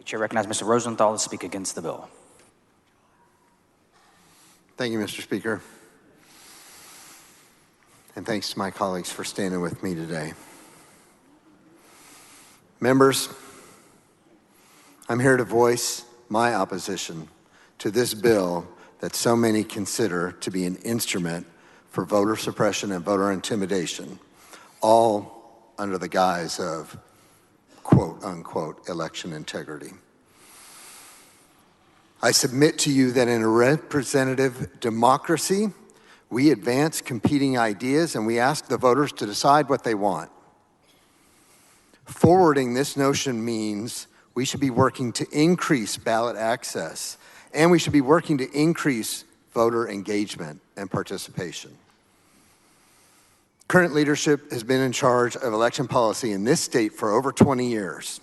Chair recognizes Mr. Rosenthal to speak against the bill. Thank you, Mr. Speaker. And thanks to my colleagues for standing with me today. Members, I'm here to voice my opposition to this bill that so many consider to be an instrument for voter suppression and voter intimidation, all under the guise of quote unquote election integrity. I submit to you that in a representative democracy, we advance competing ideas and we ask the voters to decide what they want. Forwarding this notion means we should be working to increase ballot access, and we should be working to increase voter engagement and participation. Current leadership has been in charge of election policy in this state for over 20 years.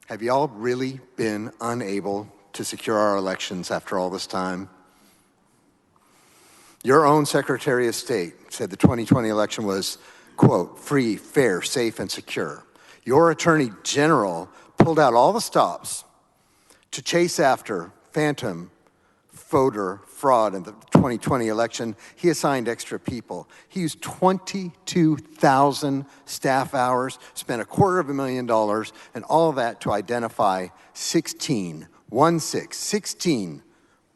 Have y'all really been unable to secure our elections after all this time? Your own Secretary of State said the 2020 election was, quote, free, fair, safe, and secure. Your Attorney General pulled out all the stops to chase after phantom voter fraud in the 2020 election. He assigned extra people. He used 22,000 staff hours, spent $250,000, and all of that to identify 16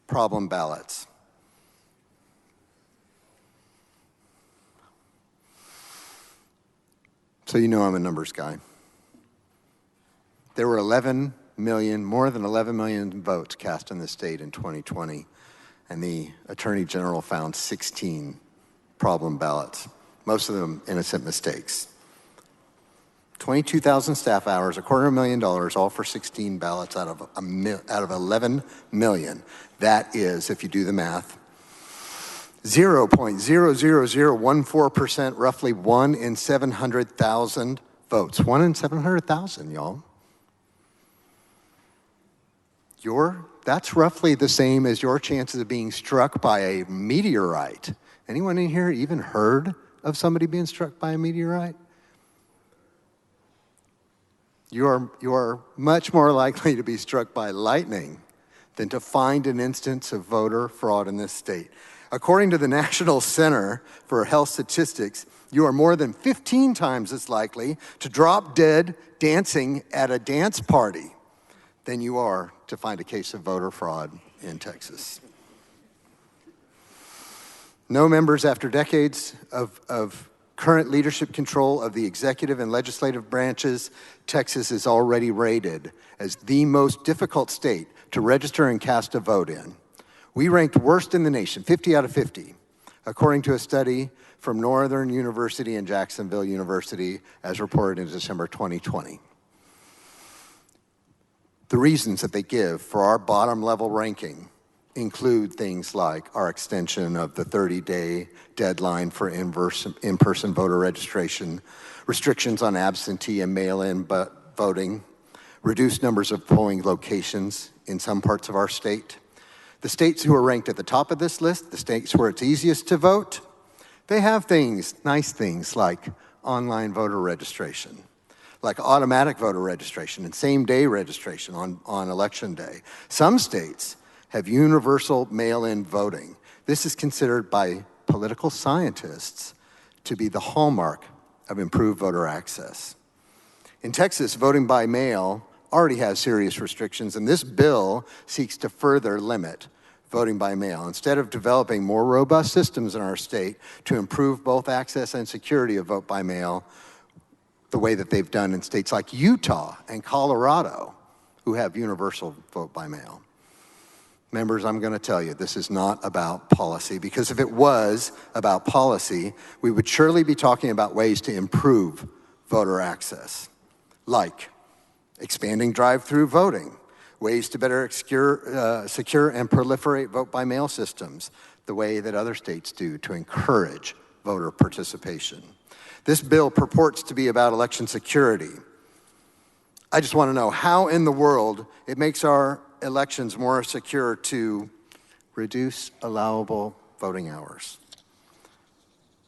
problem ballots. So you know I'm a numbers guy. There were 11 million, more than 11 million votes cast in the state in 2020, and the Attorney General found 16 problem ballots, most of them innocent mistakes. 22,000 staff hours, $250,000, all for 16 ballots out of 11 million. That is, if you do the math, 0.00014%, roughly 1 in 700,000 votes. 1 in 700,000, y'all. That's roughly the same as your chances of being struck by a meteorite. Anyone in here even heard of somebody being struck by a meteorite? You are much more likely to be struck by lightning than to find an instance of voter fraud in this state. According to the National Center for Health Statistics, you are more than 15 times as likely to drop dead dancing at a dance party than you are to find a case of voter fraud in Texas. No, members, after decades of current leadership control of the executive and legislative branches, Texas is already rated as the most difficult state to register and cast a vote in. We ranked worst in the nation, 50 out of 50, according to a study from Northern University and Jacksonville University, as reported in December 2020. The reasons that they give for our bottom level ranking include things like our extension of the 30-day deadline for in-person voter registration, restrictions on absentee and mail-in voting, reduced numbers of polling locations in some parts of our state. The states who are ranked at the top of this list, the states where it's easiest to vote, they have things, nice things like online voter registration, like automatic voter registration and same-day registration on election day. Some states have universal mail-in voting. This is considered by political scientists to be the hallmark of improved voter access. In Texas, voting by mail already has serious restrictions, and this bill seeks to further limit voting by mail. Instead of developing more robust systems in our state to improve both access and security of vote by mail, the way that they've done in states like Utah and Colorado, who have universal vote by mail. Members, I'm going to tell you, this is not about policy, because if it was about policy, we would surely be talking about ways to improve voter access, like expanding drive-through voting, ways to better secure and proliferate vote-by-mail systems, the way that other states do to encourage voter participation. This bill purports to be about election security. I just want to know how in the world it makes our elections more secure to reduce allowable voting hours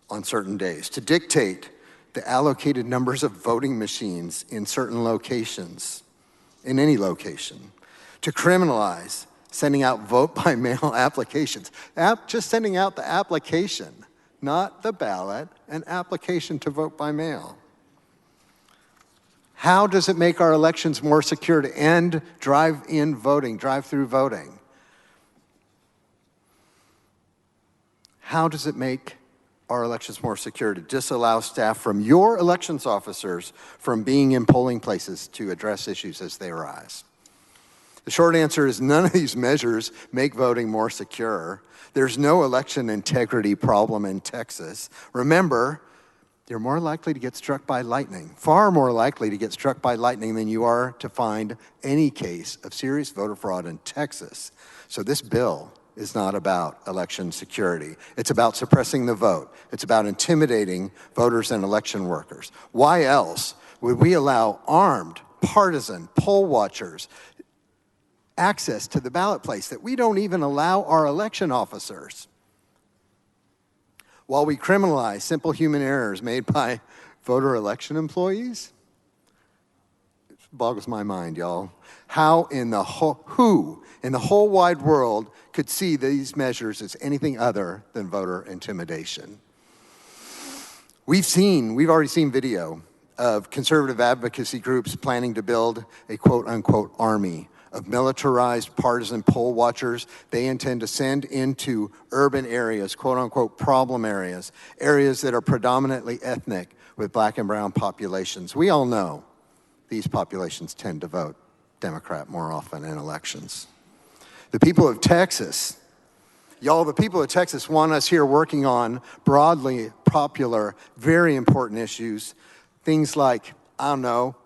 on certain days, to dictate the allocated numbers of voting machines in certain locations, in any location, to criminalize sending out vote-by-mail applications. Just sending out the application, not the ballot, an application to vote by mail. How does it make our elections more secure to end drive-in voting, drive-through voting? How does it make our elections more secure to disallow staff from your elections officers from being in polling places to address issues as they arise? The short answer is none of these measures make voting more secure. There's no election integrity problem in Texas. Remember, you're more likely to get struck by lightning, far more likely to get struck by lightning than you are to find any case of serious voter fraud in Texas. So this bill is not about election security. It's about suppressing the vote. It's about intimidating voters and election workers. Why else would we allow armed, partisan poll watchers access to the ballot place that we don't even allow our election officers? While we criminalize simple human errors made by voter election employees? It boggles my mind, y'all. Who in the whole wide world could see these measures as anything other than voter intimidation? We've already seen video of conservative advocacy groups planning to build a quote-unquote army of militarized partisan poll watchers they intend to send into urban areas, quote-unquote problem areas, areas that are predominantly ethnic with black and brown populations. We all know these populations tend to vote Democrat more often in elections. The people of Texas, y'all, the people of Texas want us here working on broadly popular, very important issues, things like, I don't know,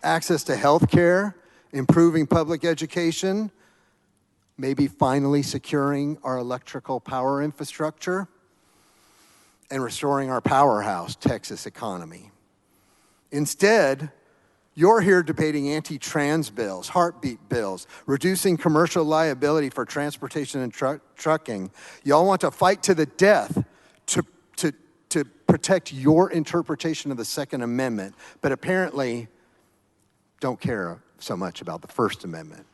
access to health care, improving public education, maybe finally securing our electrical power infrastructure, and restoring our powerhouse Texas economy. Instead, you're here debating anti-trans bills, heartbeat bills, reducing commercial liability for transportation and trucking. Y'all want to fight to the death to protect your interpretation of the Second Amendment, but apparently don't care so much about the First Amendment.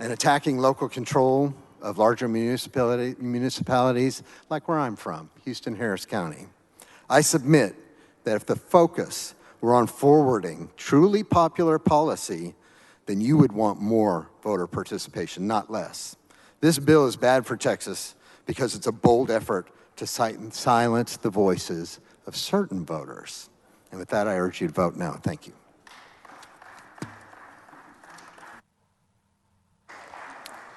And attacking local control of larger municipalities like where I'm from, Houston, Harris County. I submit that if the focus were on forwarding truly popular policy, then you would want more voter participation, not less. This bill is bad for Texas because it's a bold effort to silence the voices of certain voters. And with that, I urge you to vote no. Thank you.